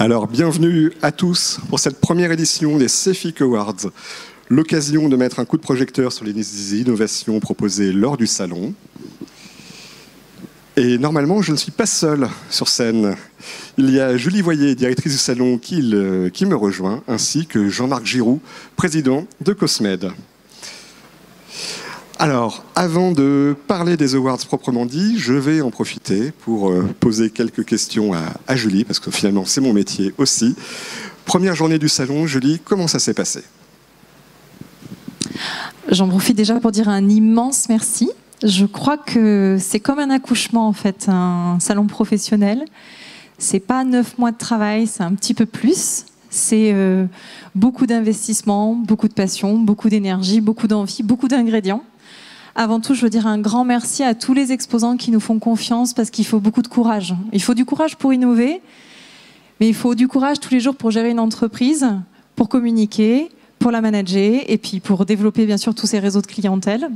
Alors, bienvenue à tous pour cette première édition des CEFIC Awards, l'occasion de mettre un coup de projecteur sur les innovations proposées lors du salon. Et normalement, je ne suis pas seul sur scène. Il y a Julie Voyer, directrice du salon, qui me rejoint, ainsi que Jean-Marc Giroux, président de Cosmed. Alors, avant de parler des awards proprement dit, je vais en profiter pour poser quelques questions à Julie, parce que finalement, c'est mon métier aussi. Première journée du salon, Julie, comment ça s'est passé? J'en profite déjà pour dire un immense merci. Je crois que c'est comme un accouchement, en fait, un salon professionnel. C'est pas 9 mois de travail, c'est un petit peu plus. C'est beaucoup d'investissement, beaucoup de passion, beaucoup d'énergie, beaucoup d'envie, beaucoup d'ingrédients. Avant tout, je veux dire un grand merci à tous les exposants qui nous font confiance parce qu'il faut beaucoup de courage. Il faut du courage pour innover, mais il faut du courage tous les jours pour gérer une entreprise, pour communiquer, pour la manager et puis pour développer bien sûr tous ces réseaux de clientèle.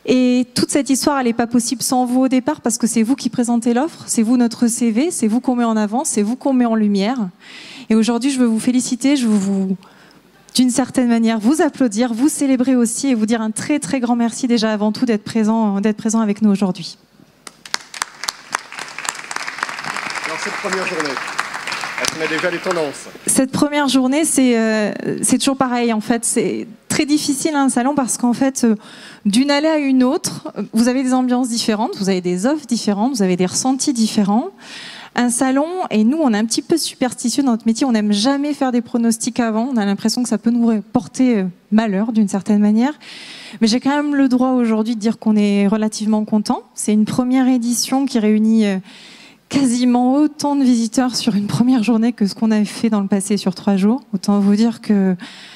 Et toute cette histoire, elle n'est pas possible sans vous au départ parce que c'est vous qui présentez l'offre, c'est vous notre CV, c'est vous qu'on met en avant, c'est vous qu'on met en lumière. Et aujourd'hui, je veux vous féliciter, je veux vous, d'une certaine manière, vous applaudir, vous célébrer aussi et vous dire un très très grand merci déjà avant tout d'être présent avec nous aujourd'hui. Alors cette première journée, est-ce qu'on a déjà les tendances? Cette première journée, c'est toujours pareil en fait, c'est très difficile un salon parce qu'en fait, d'une allée à une autre, vous avez des ambiances différentes, vous avez des offres différentes, vous avez des ressentis différents. Un salon, et nous, on est un petit peu superstitieux dans notre métier, on n'aime jamais faire des pronostics avant, on a l'impression que ça peut nous porter malheur d'une certaine manière. Mais j'ai quand même le droit aujourd'hui de dire qu'on est relativement content. C'est une première édition qui réunit quasiment autant de visiteurs sur une première journée que ce qu'on avait fait dans le passé sur 3 jours. Autant vous dire que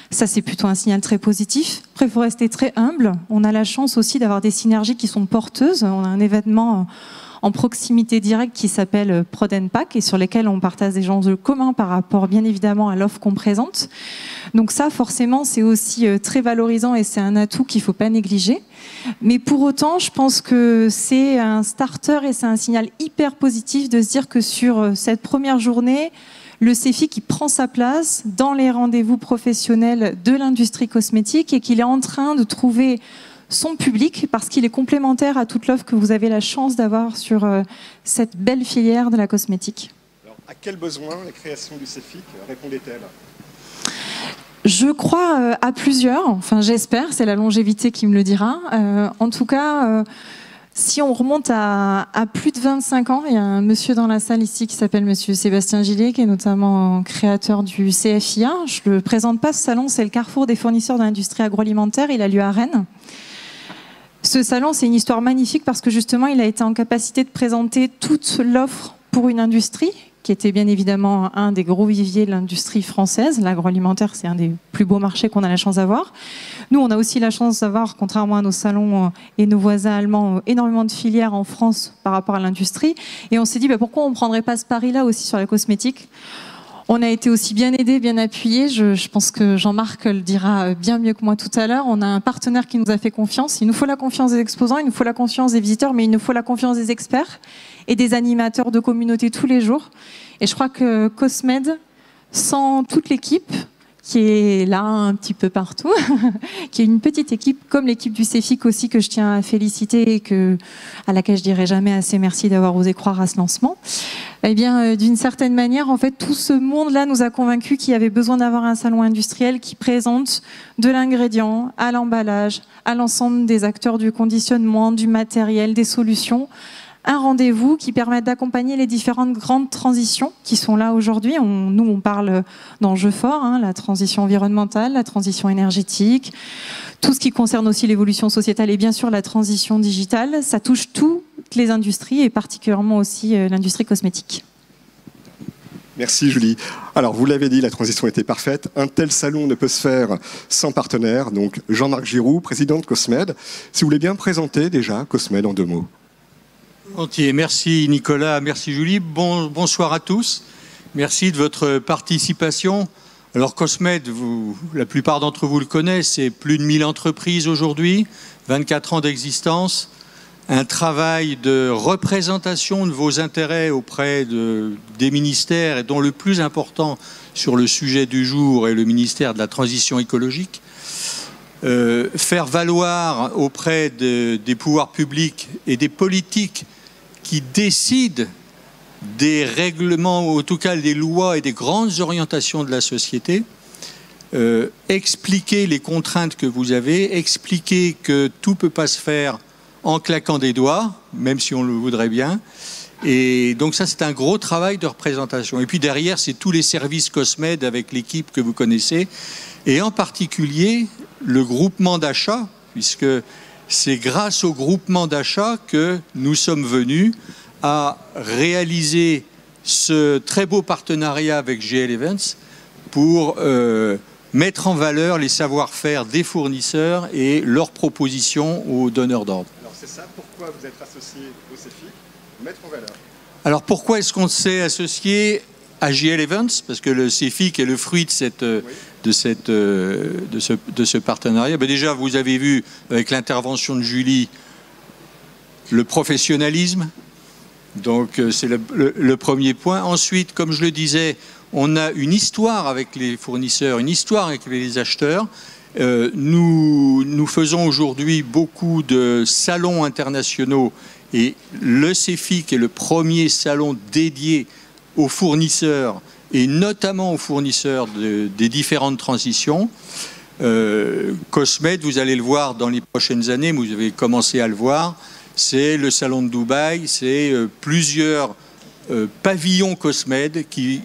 ça, c'est plutôt un signal très positif. Après, il faut rester très humble. On a la chance aussi d'avoir des synergies qui sont porteuses. On a un événement en proximité directe qui s'appelle Prod & Pack et sur lesquels on partage des enjeux communs par rapport bien évidemment à l'offre qu'on présente. Donc ça forcément c'est aussi très valorisant et c'est un atout qu'il ne faut pas négliger. Mais pour autant je pense que c'est un starter et c'est un signal hyper positif de se dire que sur cette première journée, le CEFIC qui prend sa place dans les rendez-vous professionnels de l'industrie cosmétique et qu'il est en train de trouver son public parce qu'il est complémentaire à toute l'offre que vous avez la chance d'avoir sur cette belle filière de la cosmétique. Alors, à quel besoin la création du CEFIC répondait-elle? Je crois à plusieurs, enfin j'espère, c'est la longévité qui me le dira. En tout cas, si on remonte à plus de 25 ans, il y a un monsieur dans la salle ici qui s'appelle monsieur Sébastien Gillet, qui est notamment créateur du CFIA. Je ne le présente pas, ce salon, c'est le carrefour des fournisseurs de l'industrie agroalimentaire, il a lieu à Rennes. Ce salon, c'est une histoire magnifique parce que justement, il a été en capacité de présenter toute l'offre pour une industrie qui était bien évidemment un des gros viviers de l'industrie française. L'agroalimentaire, c'est un des plus beaux marchés qu'on a la chance d'avoir. Nous, on a aussi la chance d'avoir, contrairement à nos salons et nos voisins allemands, énormément de filières en France par rapport à l'industrie. Et on s'est dit, pourquoi on ne prendrait pas ce pari-là aussi sur la cosmétique ? On a été aussi bien aidés, bien appuyés. Je pense que Jean-Marc le dira bien mieux que moi tout à l'heure. On a un partenaire qui nous a fait confiance. Il nous faut la confiance des exposants, il nous faut la confiance des visiteurs, mais il nous faut la confiance des experts et des animateurs de communauté tous les jours. Et je crois que Cosmed, sans toute l'équipe, qui est là un petit peu partout, qui est une petite équipe, comme l'équipe du CEFIC aussi, que je tiens à féliciter et à laquelle je dirai jamais assez merci d'avoir osé croire à ce lancement. Eh bien, d'une certaine manière, en fait, tout ce monde-là nous a convaincus qu'il y avait besoin d'avoir un salon industriel qui présente de l'ingrédient à l'emballage, à l'ensemble des acteurs du conditionnement, du matériel, des solutions. Un rendez-vous qui permette d'accompagner les différentes grandes transitions qui sont là aujourd'hui. Nous, on parle d'enjeux forts, la transition environnementale, la transition énergétique, tout ce qui concerne aussi l'évolution sociétale et bien sûr la transition digitale. Ça touche toutes les industries et particulièrement aussi l'industrie cosmétique. Merci Julie. Alors vous l'avez dit, la transition était parfaite. Un tel salon ne peut se faire sans partenaire. Donc Jean-Marc Giroux, président de Cosmed. Si vous voulez bien présenter déjà Cosmed en 2 mots. Merci Nicolas, merci Julie. Bonsoir à tous. Merci de votre participation. Alors Cosmed, la plupart d'entre vous le connaissent, c'est plus de 1000 entreprises aujourd'hui, 24 ans d'existence, un travail de représentation de vos intérêts auprès des ministères, et dont le plus important sur le sujet du jour est le ministère de la Transition écologique. Faire valoir auprès des pouvoirs publics et des politiques qui décident des règlements, ou en tout cas des lois et des grandes orientations de la société, expliquer les contraintes que vous avez, expliquer que tout ne peut pas se faire en claquant des doigts, même si on le voudrait bien. Et donc ça, c'est un gros travail de représentation. Et puis derrière, c'est tous les services Cosmed avec l'équipe que vous connaissez, et en particulier le groupement d'achat, puisque c'est grâce au groupement d'achat que nous sommes venus à réaliser ce très beau partenariat avec GL Events pour mettre en valeur les savoir-faire des fournisseurs et leurs propositions aux donneurs d'ordre. Alors c'est ça, pourquoi vous êtes associé au CEFIC, mettre en valeur? Alors pourquoi est-ce qu'on s'est associé à GL Events? Parce que le CEFIC est le fruit de ce partenariat. Ben déjà, vous avez vu avec l'intervention de Julie le professionnalisme. Donc c'est le premier point. Ensuite, comme je le disais, on a une histoire avec les fournisseurs, une histoire avec les acheteurs. Nous faisons aujourd'hui beaucoup de salons internationaux, et le CEFIC est le premier salon dédié aux fournisseurs, et notamment aux fournisseurs des différentes transitions. Cosmed, vous allez le voir dans les prochaines années, vous avez commencé à le voir, c'est le salon de Dubaï, c'est plusieurs pavillons Cosmed qui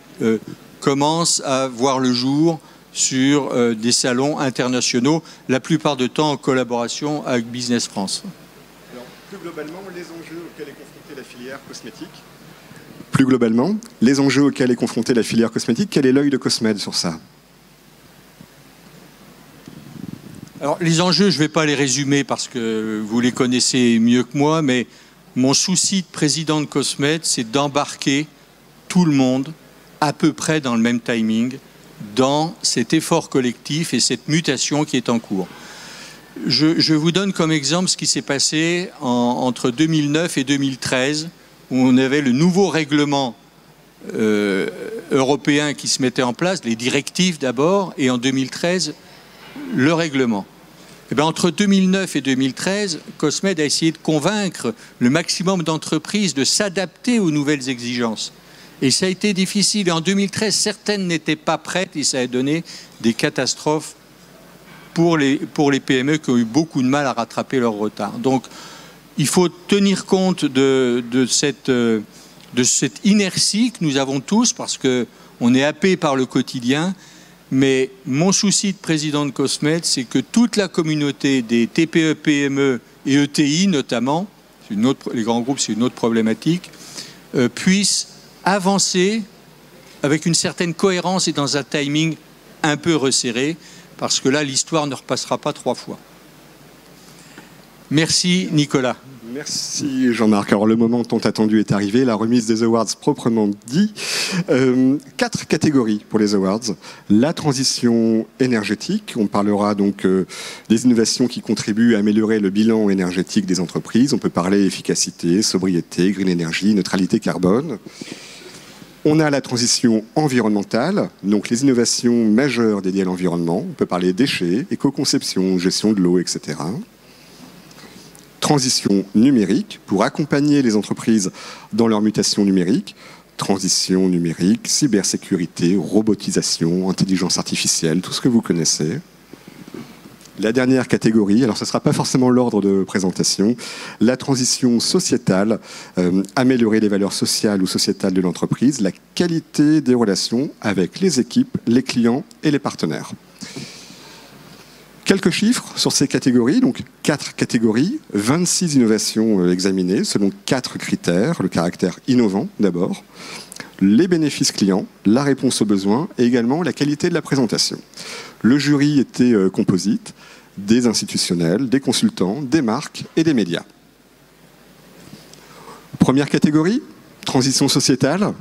commencent à voir le jour sur des salons internationaux, la plupart du temps en collaboration avec Business France. Alors, plus globalement, les enjeux auxquels est confrontée la filière cosmétique. Plus globalement, les enjeux auxquels est confrontée la filière cosmétique, quel est l'œil de Cosmed sur ça? Alors, les enjeux, je ne vais pas les résumer parce que vous les connaissez mieux que moi, mais mon souci de président de Cosmed, c'est d'embarquer tout le monde à peu près dans le même timing dans cet effort collectif et cette mutation qui est en cours. Je vous donne comme exemple ce qui s'est passé entre 2009 et 2013, où on avait le nouveau règlement européen qui se mettait en place, les directives d'abord, et en 2013, le règlement. Et bien, entre 2009 et 2013, Cosmed a essayé de convaincre le maximum d'entreprises de s'adapter aux nouvelles exigences. Et ça a été difficile. Et en 2013, certaines n'étaient pas prêtes, et ça a donné des catastrophes pour les PME qui ont eu beaucoup de mal à rattraper leur retard. Donc, il faut tenir compte de cette inertie que nous avons tous, parce qu'on est happé par le quotidien. Mais mon souci de président de Cosmed, c'est que toute la communauté des TPE, PME et ETI notamment, les grands groupes c'est une autre problématique, puisse avancer avec une certaine cohérence et dans un timing un peu resserré, parce que là, l'histoire ne repassera pas 3 fois. Merci Nicolas. Merci Jean-Marc. Alors le moment tant attendu est arrivé, la remise des awards proprement dit. 4 catégories pour les awards. La transition énergétique, on parlera donc des innovations qui contribuent à améliorer le bilan énergétique des entreprises. On peut parler efficacité, sobriété, green energy, neutralité carbone. On a la transition environnementale, donc les innovations majeures dédiées à l'environnement. On peut parler déchets, éco-conception, gestion de l'eau, etc. Transition numérique, pour accompagner les entreprises dans leur mutation numérique. Transition numérique, cybersécurité, robotisation, intelligence artificielle, tout ce que vous connaissez. La dernière catégorie, alors ce ne sera pas forcément l'ordre de présentation, la transition sociétale, améliorer les valeurs sociales ou sociétales de l'entreprise, la qualité des relations avec les équipes, les clients et les partenaires. Quelques chiffres sur ces catégories, donc 4 catégories, 26 innovations examinées selon 4 critères, le caractère innovant d'abord, les bénéfices clients, la réponse aux besoins et également la qualité de la présentation. Le jury était composite des institutionnels, des consultants, des marques et des médias. Première catégorie, transition sociétale.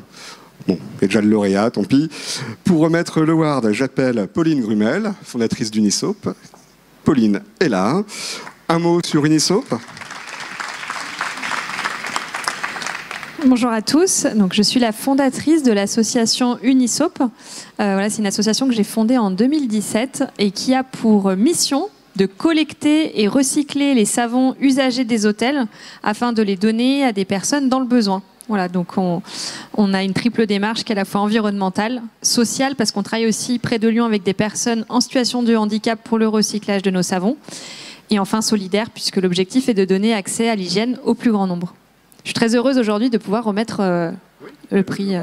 Bon, il y a déjà le lauréat, tant pis. Pour remettre l'award, j'appelle Pauline Grumel, fondatrice d'Unisop. Pauline est là. Un mot sur Unisop. Bonjour à tous. Donc, je suis la fondatrice de l'association Unisop. Voilà, c'est une association que j'ai fondée en 2017 et qui a pour mission de collecter et recycler les savons usagés des hôtels afin de les donner à des personnes dans le besoin. Voilà, donc on a une triple démarche qui est à la fois environnementale, sociale, parce qu'on travaille aussi près de Lyon avec des personnes en situation de handicap pour le recyclage de nos savons, et enfin solidaire, puisque l'objectif est de donner accès à l'hygiène au plus grand nombre. Je suis très heureuse aujourd'hui de pouvoir remettre le prix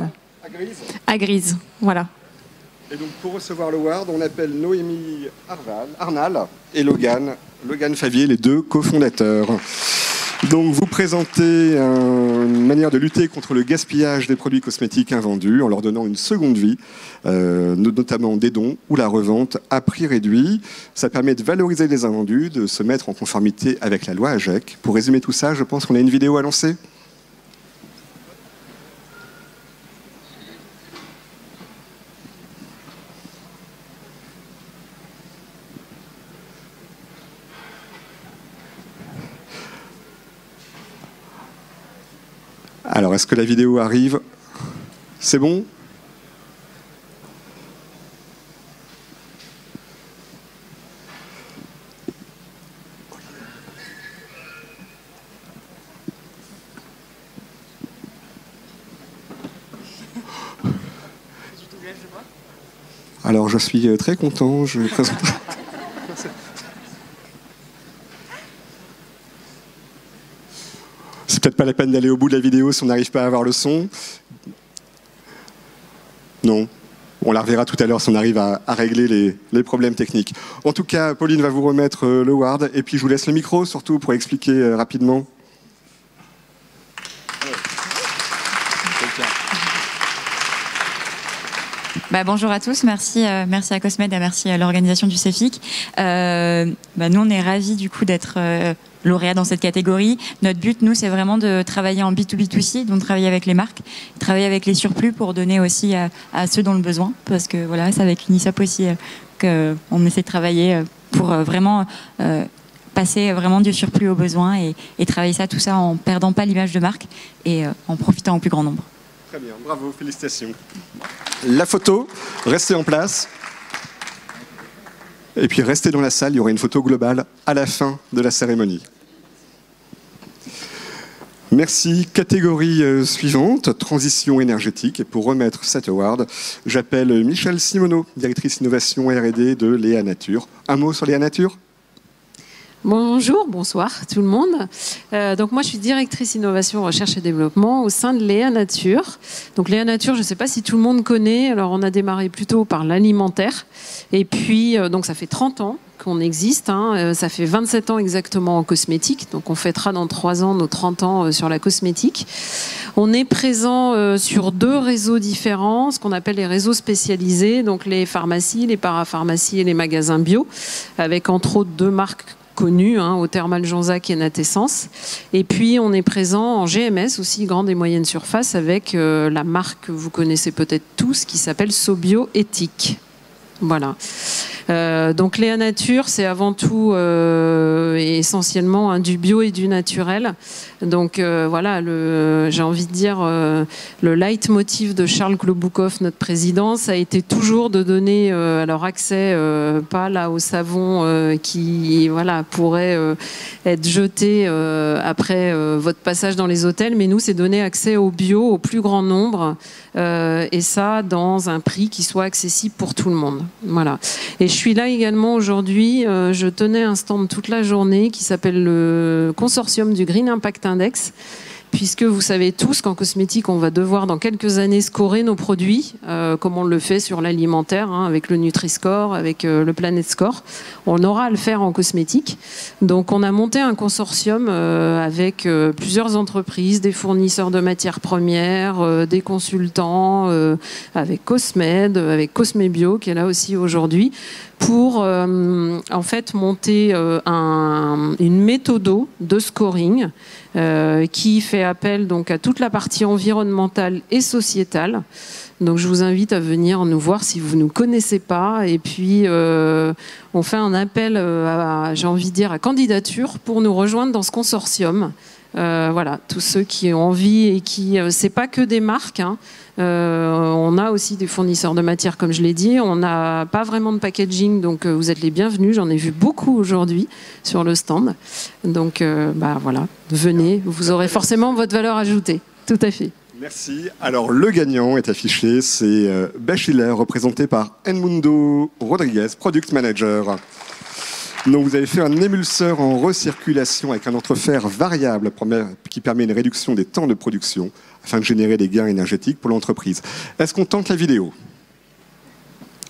à Grise. Voilà. Et donc pour recevoir l'award, on appelle Noémie Arnal et Logan Favier, les deux cofondateurs. Donc vous présentez une manière de lutter contre le gaspillage des produits cosmétiques invendus en leur donnant une seconde vie, notamment des dons ou la revente à prix réduit. Ça permet de valoriser les invendus, de se mettre en conformité avec la loi AGEC. Pour résumer tout ça, je pense qu'on a une vidéo à lancer. Alors, est-ce que la vidéo arrive? C'est bon? Alors, je suis très content. Je présente... C'est peut-être pas la peine d'aller au bout de la vidéo si on n'arrive pas à avoir le son. Non. On la reverra tout à l'heure si on arrive à régler les problèmes techniques. En tout cas, Pauline va vous remettre l'award et puis je vous laisse le micro surtout pour expliquer rapidement. Bonjour à tous, merci à Cosmed et merci à l'organisation du CEFIC. Nous, on est ravis du coup d'être lauréats dans cette catégorie. Notre but, nous, c'est vraiment de travailler en B2B2C, donc travailler avec les marques, travailler avec les surplus pour donner aussi à ceux dont le besoin, parce que voilà, c'est avec Unisop aussi qu'on essaie de travailler pour vraiment passer vraiment du surplus au besoin et travailler tout ça en perdant pas l'image de marque et en profitant au plus grand nombre. Très bien, bravo, félicitations. La photo, restez en place. Et puis restez dans la salle, il y aura une photo globale à la fin de la cérémonie. Merci. Catégorie suivante, transition énergétique. Et pour remettre cet award, j'appelle Michèle Simoneau, directrice innovation R&D de Léa Nature. Un mot sur Léa Nature ? Bonjour, bonsoir tout le monde. Donc moi je suis directrice innovation, recherche et développement au sein de Léa Nature. Donc Léa Nature, je ne sais pas si tout le monde connaît, alors on a démarré plutôt par l'alimentaire. Et puis donc ça fait 30 ans qu'on existe, ça fait 27 ans exactement en cosmétique, donc on fêtera dans 3 ans nos 30 ans sur la cosmétique. On est présent sur 2 réseaux différents, ce qu'on appelle les réseaux spécialisés, donc les pharmacies, les parapharmacies et les magasins bio, avec entre autres 2 marques connues, au Thermal Jonzac et Natessence. Et puis on est présent en GMS aussi, grande et moyenne surface, avec la marque que vous connaissez peut-être tous, qui s'appelle Sobio Éthique. Voilà. Donc Léa Nature, c'est avant tout et essentiellement du bio et du naturel. Donc voilà, j'ai envie de dire, le leitmotiv de Charles Kloboukov, notre président, ça a été toujours de donner alors accès pas là au savon qui pourrait être jeté après votre passage dans les hôtels, mais nous c'est donner accès au bio au plus grand nombre et ça dans un prix qui soit accessible pour tout le monde. Voilà. Et je suis là également aujourd'hui, je tenais un stand toute la journée qui s'appelle le consortium du Green Impact Index, puisque vous savez tous qu'en cosmétique, on va devoir dans quelques années scorer nos produits, comme on le fait sur l'alimentaire, avec le Nutri-Score, avec le Planet Score. On aura à le faire en cosmétique. Donc on a monté un consortium avec plusieurs entreprises, des fournisseurs de matières premières, des consultants, avec Cosmed, avec Cosmebio, qui est là aussi aujourd'hui, pour en fait monter une méthode de scoring qui fait appel donc à toute la partie environnementale et sociétale. Donc je vous invite à venir nous voir si vous ne nous connaissez pas. Et puis on fait un appel, j'ai envie de dire, à candidature pour nous rejoindre dans ce consortium Voilà, tous ceux qui ont envie et qui... c'est pas que des marques, hein. On a aussi des fournisseurs de matières, comme je l'ai dit. On n'a pas vraiment de packaging, donc vous êtes les bienvenus. J'en ai vu beaucoup aujourd'hui sur le stand. Donc voilà, venez, vous aurez forcément votre valeur ajoutée. Tout à fait. Merci. Alors, le gagnant est affiché, c'est Bachiller, représenté par Edmundo Rodriguez, Product Manager. Donc, vous avez fait un émulseur en recirculation avec un entrefer variable qui permet une réduction des temps de production afin de générer des gains énergétiques pour l'entreprise. Est-ce qu'on tente la vidéo?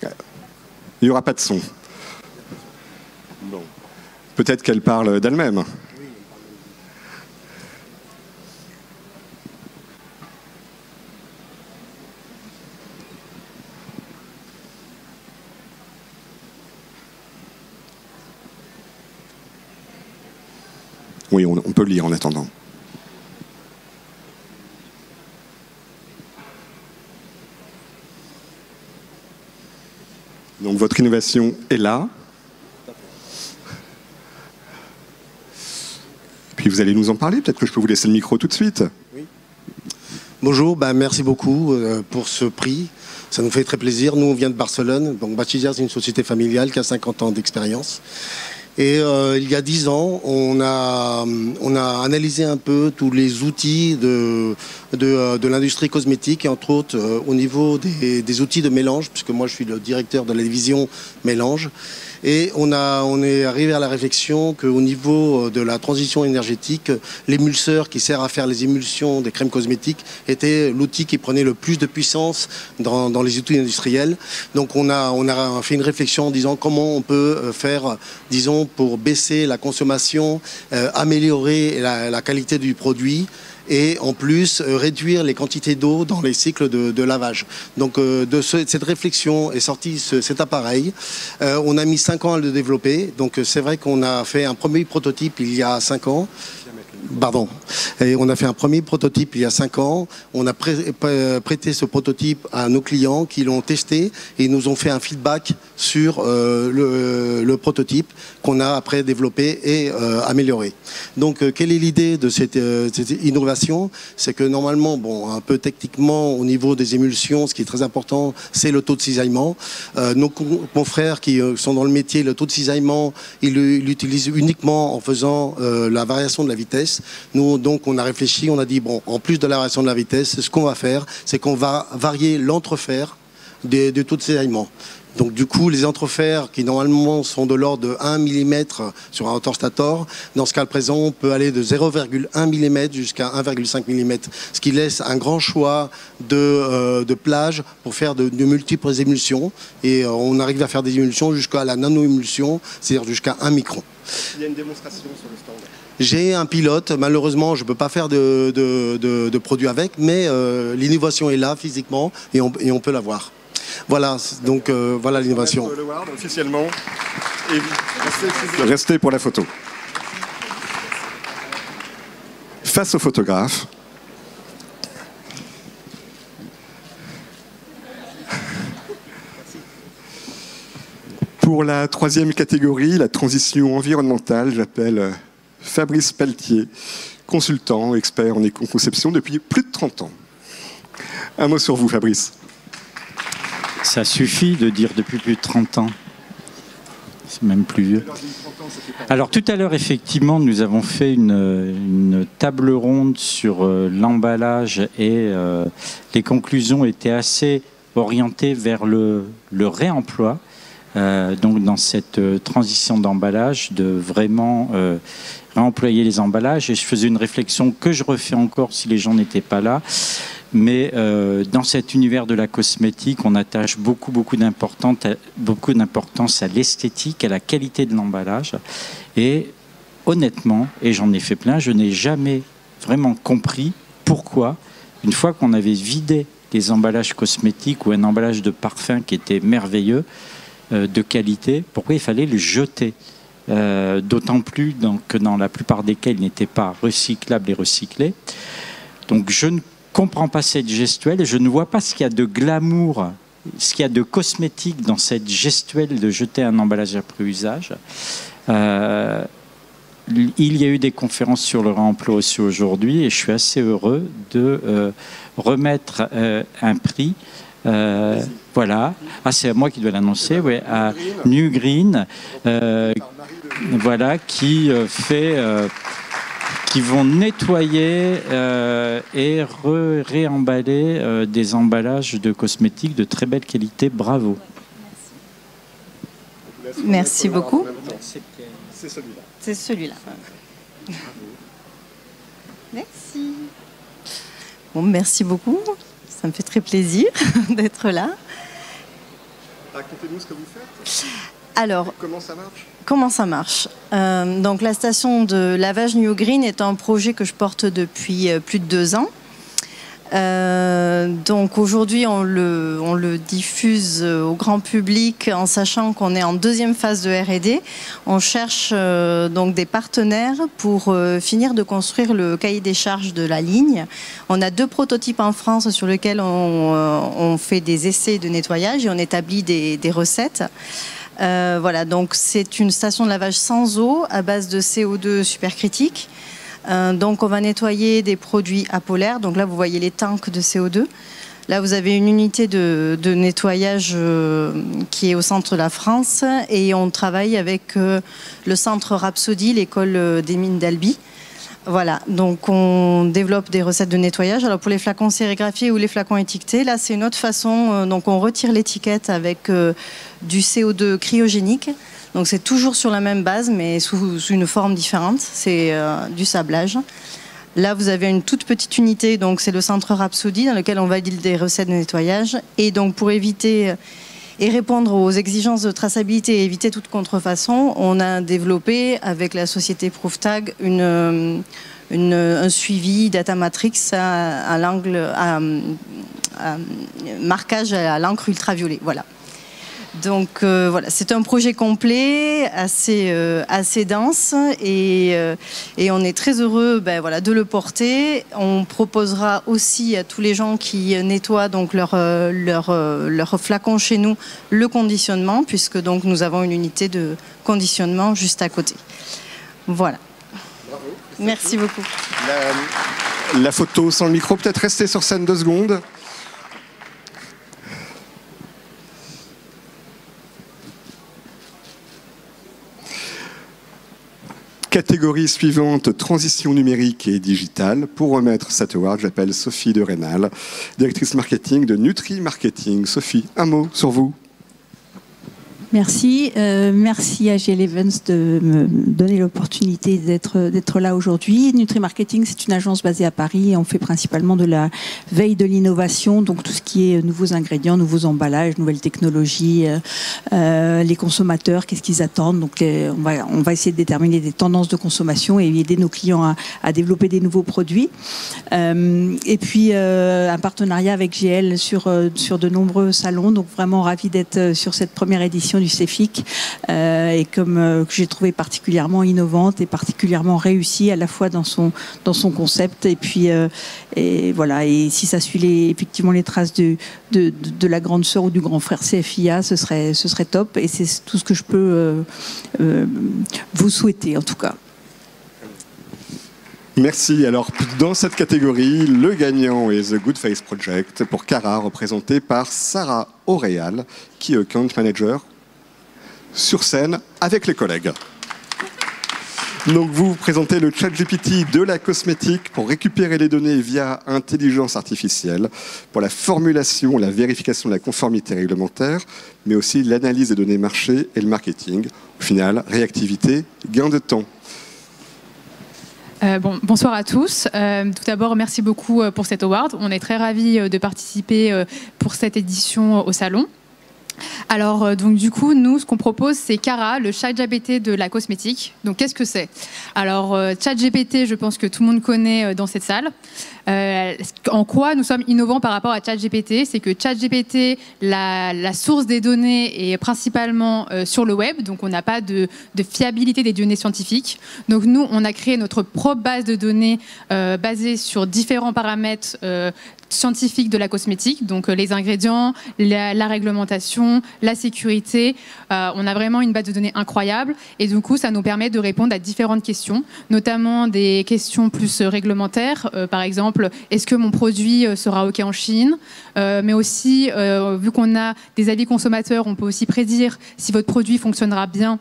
Il n'y aura pas de son. Bon. Peut-être qu'elle parle d'elle-même. Oui, on peut lire en attendant. Donc votre innovation est là. Puis vous allez nous en parler. Peut-être que je peux vous laisser le micro tout de suite. Oui. Bonjour, merci beaucoup pour ce prix. Ça nous fait très plaisir. Nous, on vient de Barcelone. Donc Bachiller, c'est une société familiale qui a 50 ans d'expérience. Et il y a 10 ans, on a analysé un peu tous les outils de l'industrie cosmétique, et entre autres au niveau des outils de mélange, puisque moi je suis le directeur de la division mélange. Et on est arrivé à la réflexion qu'au niveau de la transition énergétique, l'émulseur qui sert à faire les émulsions des crèmes cosmétiques était l'outil qui prenait le plus de puissance dans les outils industriels. Donc on a fait une réflexion en disant comment on peut faire, disons, pour baisser la consommation, améliorer la qualité du produit, et en plus réduire les quantités d'eau dans les cycles de lavage. Donc cette réflexion est sorti cet appareil. On a mis 5 ans à le développer. Donc c'est vrai qu'on a fait un premier prototype il y a 5 ans. Pardon. Et on a fait un premier prototype il y a 5 ans. On a prêté ce prototype à nos clients qui l'ont testé et nous ont fait un feedback sur le prototype qu'on a après développé et amélioré. Donc, quelle est l'idée de cette innovation? C'est que normalement, bon, un peu techniquement, au niveau des émulsions, ce qui est très important, c'est le taux de cisaillement. Nos confrères qui sont dans le métier, le taux de cisaillement, ils l'utilisent uniquement en faisant la variation de la vitesse. Nous, donc, on a réfléchi, on a dit, bon, en plus de la variation de la vitesse, ce qu'on va faire, c'est qu'on va varier l'entrefer des taux de cisaillement. Donc du coup, les entrefers qui normalement sont de l'ordre de 1 mm sur un rotor-stator, dans ce cas présent, on peut aller de 0,1 mm jusqu'à 1,5 mm, ce qui laisse un grand choix de plage pour faire de multiples émulsions. Et on arrive à faire des émulsions jusqu'à la nano-émulsion, c'est-à-dire jusqu'à 1 micron. Il y a une démonstration sur le stand. J'ai un pilote, malheureusement je ne peux pas faire de produit avec, mais l'innovation est là physiquement et on peut la voir. Voilà, donc voilà l'innovation. Officiellement. Et restez pour la photo. Face au photographe. Pour la 3e catégorie, la transition environnementale, j'appelle Fabrice Pelletier, consultant, expert en éco-conception depuis plus de 30 ans. Un mot sur vous, Fabrice. Ça suffit de dire depuis plus de 30 ans. C'est même plus vieux. Alors tout à l'heure, effectivement, nous avons fait une table ronde sur l'emballage et les conclusions étaient assez orientées vers le réemploi. Donc dans cette transition d'emballage, de vraiment réemployer les emballages. Et je faisais une réflexion que je refais encore si les gens n'étaient pas là. Mais dans cet univers de la cosmétique, on attache beaucoup d'importance à l'esthétique, à la qualité de l'emballage. Et honnêtement, et j'en ai fait plein, je n'ai jamais vraiment compris pourquoi, une fois qu'on avait vidé les emballages cosmétiques ou un emballage de parfum qui était merveilleux, de qualité, pourquoi il fallait le jeter. D'autant plus que dans la plupart des cas, il n'était pas recyclable et recyclé. Donc je ne comprends pas cette gestuelle et je ne vois pas ce qu'il y a de glamour, ce qu'il y a de cosmétique dans cette gestuelle de jeter un emballage après usage. il y a eu des conférences sur le réemploi aussi aujourd'hui et je suis assez heureux de remettre un prix. Voilà, c'est à moi qui dois l'annoncer, ouais, à New Green, voilà, qui vont nettoyer et réemballer des emballages de cosmétiques de très belle qualité. Bravo. Merci beaucoup. C'est celui-là. C'est celui-là. Merci. Bon, merci beaucoup. Ça me fait très plaisir d'être là. Racontez-nous ce que vous faites. Alors, comment ça marche ? Comment ça marche ? Donc, la station de lavage New Green est un projet que je porte depuis plus de 2 ans. Donc aujourd'hui, on le diffuse au grand public en sachant qu'on est en 2e phase de R&D. On cherche donc des partenaires pour finir de construire le cahier des charges de la ligne. On a 2 prototypes en France sur lesquels on fait des essais de nettoyage et on établit des recettes. Voilà, donc c'est une station de lavage sans eau à base de CO2 supercritique. Donc on va nettoyer des produits apolaires. Donc là vous voyez les tanks de CO2. Là vous avez une unité de nettoyage qui est au centre de la France et on travaille avec le centre Rhapsody, l'école des mines d'Albi. Voilà, donc on développe des recettes de nettoyage. Alors pour les flacons sérigraphiés ou les flacons étiquetés, là c'est une autre façon. Donc on retire l'étiquette avec du CO2 cryogénique. Donc c'est toujours sur la même base, mais sous une forme différente. C'est du sablage. Là, vous avez une toute petite unité, donc c'est le centre Rhapsody, dans lequel on valide des recettes de nettoyage. Et donc pour éviter et répondre aux exigences de traçabilité et éviter toute contrefaçon, on a développé avec la société ProofTag un suivi data matrix à marquage à l'encre ultraviolet. Voilà. Donc voilà, c'est un projet complet, assez dense et on est très heureux voilà, de le porter. On proposera aussi à tous les gens qui nettoient donc leur flacon chez nous le conditionnement, puisque donc nous avons une unité de conditionnement juste à côté. Voilà. Bravo. Merci beaucoup. La photo sans le micro, peut-être rester sur scène 2 secondes. Catégorie suivante, transition numérique et digitale. Pour remettre cet award, j'appelle Sophie de Rénal, directrice marketing de Nutri Marketing. Sophie, un mot sur vous. Merci. Merci à GL Events de me donner l'opportunité d'être là aujourd'hui. Nutri Marketing, c'est une agence basée à Paris et on fait principalement de la veille de l'innovation, donc tout ce qui est nouveaux ingrédients, nouveaux emballages, nouvelles technologies, les consommateurs, qu'est-ce qu'ils attendent. Donc on va essayer de déterminer des tendances de consommation et aider nos clients à développer des nouveaux produits. Et puis un partenariat avec GL sur de nombreux salons, donc vraiment ravi d'être sur cette première édition du CEFIC et que j'ai trouvé particulièrement innovante et particulièrement réussie à la fois dans son concept et puis et voilà, et si ça suit effectivement les traces de la grande sœur ou du grand frère CFIA, ce serait top et c'est tout ce que je peux vous souhaiter en tout cas. Merci. Alors, dans cette catégorie, le gagnant est The Good Face Project pour Cara, représenté par Sarah Auréal, qui est Account Manager sur scène avec les collègues. Donc, vous présentez le ChatGPT de la cosmétique pour récupérer les données via intelligence artificielle, pour la formulation, la vérification de la conformité réglementaire, mais aussi l'analyse des données marché et le marketing. Au final, réactivité, gain de temps. Bonsoir à tous. Tout d'abord, merci beaucoup pour cet award. On est très ravis de participer pour cette édition au salon. Alors, donc du coup, nous, ce qu'on propose, c'est Cara, le ChatGPT de la cosmétique. Donc, qu'est-ce que c'est ? Alors, ChatGPT, je pense que tout le monde connaît dans cette salle. En quoi nous sommes innovants par rapport à ChatGPT? C'est que ChatGPT, la source des données est principalement sur le web, donc on n'a pas de fiabilité des données scientifiques. Donc nous, on a créé notre propre base de données basée sur différents paramètres scientifiques de la cosmétique, donc les ingrédients, la réglementation, la sécurité. On a vraiment une base de données incroyable et du coup, ça nous permet de répondre à différentes questions, notamment des questions plus réglementaires. Par exemple, est-ce que mon produit sera OK en Chine? Mais aussi, vu qu'on a des avis consommateurs, on peut aussi prédire si votre produit fonctionnera bien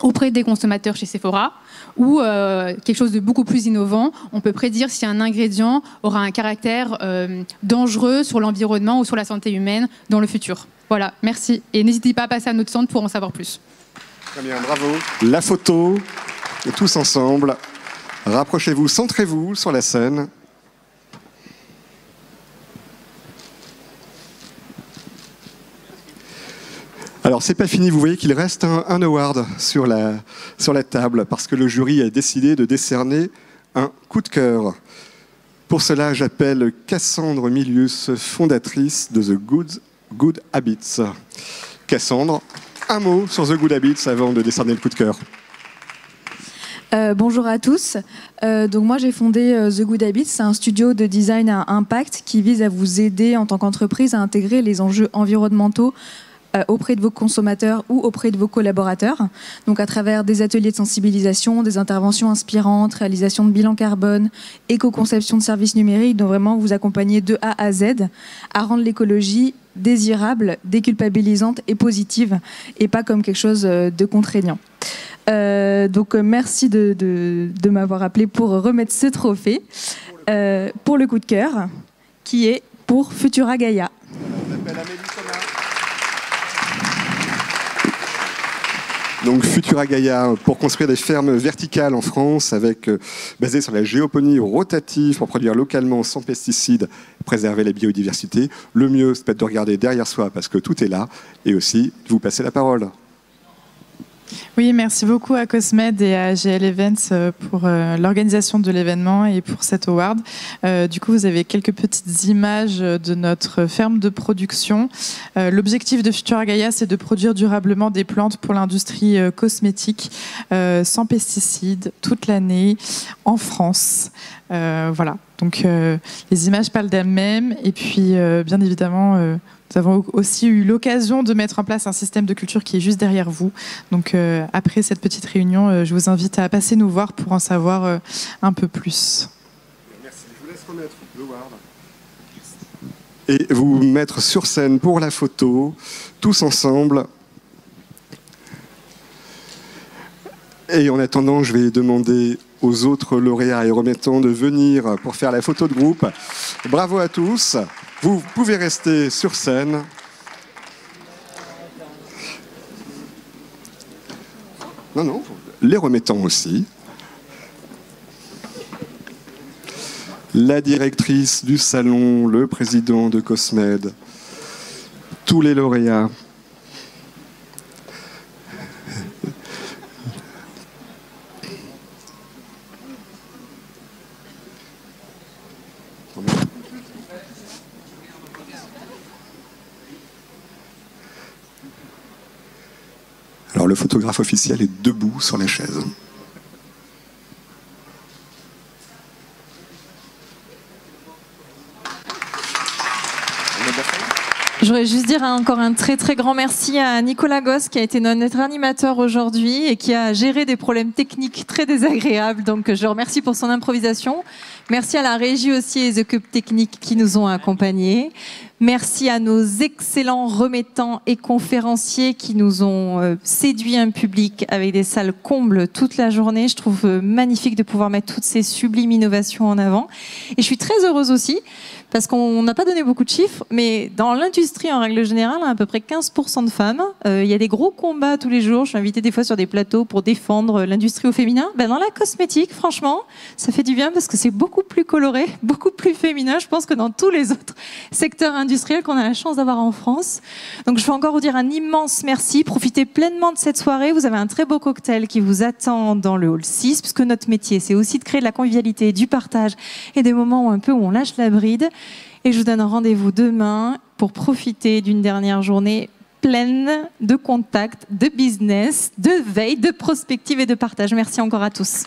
auprès des consommateurs chez Sephora, ou quelque chose de beaucoup plus innovant, on peut prédire si un ingrédient aura un caractère dangereux sur l'environnement ou sur la santé humaine dans le futur. Voilà, merci. Et n'hésitez pas à passer à notre centre pour en savoir plus. Très bien, bravo. La photo, tous ensemble. Rapprochez-vous, centrez-vous sur la scène. Alors, c'est pas fini, vous voyez qu'il reste un award sur la table, parce que le jury a décidé de décerner un coup de cœur. Pour cela, j'appelle Cassandre Milius, fondatrice de The Good Habits. Cassandre, un mot sur The Good Habits avant de décerner le coup de cœur. Bonjour à tous. Donc moi j'ai fondé The Good Habits, c'est un studio de design à impact qui vise à vous aider en tant qu'entreprise à intégrer les enjeux environnementaux auprès de vos consommateurs ou auprès de vos collaborateurs. Donc à travers des ateliers de sensibilisation, des interventions inspirantes, réalisation de bilan carbone, éco-conception de services numériques, donc vraiment vous accompagner de A à Z à rendre l'écologie désirable, déculpabilisante et positive et pas comme quelque chose de contraignant. Donc merci de m'avoir appelé pour remettre ce trophée pour le coup de cœur qui est pour Futura Gaia. Donc Futura Gaia, pour construire des fermes verticales en France, basées sur la géoponie rotative, pour produire localement sans pesticides, préserver la biodiversité. Le mieux, c'est peut-être de regarder derrière soi, parce que tout est là, et aussi de vous passer la parole. Oui, merci beaucoup à Cosmed et à GL Events pour l'organisation de l'événement et pour cet award. Du coup, vous avez quelques petites images de notre ferme de production. L'objectif de Futura Gaia, c'est de produire durablement des plantes pour l'industrie cosmétique, sans pesticides, toute l'année, en France. Voilà, donc les images parlent d'elles-mêmes et puis bien évidemment... Nous avons aussi eu l'occasion de mettre en place un système de culture qui est juste derrière vous. Donc après cette petite réunion, je vous invite à passer nous voir pour en savoir un peu plus. Merci. Je vous laisse remettre l'award. Et vous mettre sur scène pour la photo, tous ensemble. Et en attendant, je vais demander aux autres lauréats et remettants de venir pour faire la photo de groupe. Bravo à tous. Vous pouvez rester sur scène. Non, les remettants aussi. La directrice du salon, le président de Cosmed, tous les lauréats. Alors le photographe officiel est debout sur la chaise. Je voudrais juste dire encore un très très grand merci à Nicolas Gosse qui a été notre animateur aujourd'hui et qui a géré des problèmes techniques très désagréables. Donc je le remercie pour son improvisation. Merci à la régie aussi et les équipes techniques qui nous ont accompagnés. Merci à nos excellents remettants et conférenciers qui nous ont séduit un public avec des salles combles toute la journée. Je trouve magnifique de pouvoir mettre toutes ces sublimes innovations en avant. Et je suis très heureuse aussi parce qu'on n'a pas donné beaucoup de chiffres, mais dans l'industrie en règle générale, à peu près 15% de femmes. Il y a des gros combats tous les jours. Je suis invitée des fois sur des plateaux pour défendre l'industrie au féminin. Dans la cosmétique, franchement, ça fait du bien parce que c'est beaucoup plus coloré, beaucoup plus féminin, je pense, que dans tous les autres secteurs industriels qu'on a la chance d'avoir en France. Donc je veux encore vous dire un immense merci. Profitez pleinement de cette soirée. Vous avez un très beau cocktail qui vous attend dans le hall 6, puisque notre métier, c'est aussi de créer de la convivialité, du partage et des moments où on lâche la bride. Et je vous donne un rendez-vous demain pour profiter d'une dernière journée pleine de contacts, de business, de veille, de prospective et de partage. Merci encore à tous.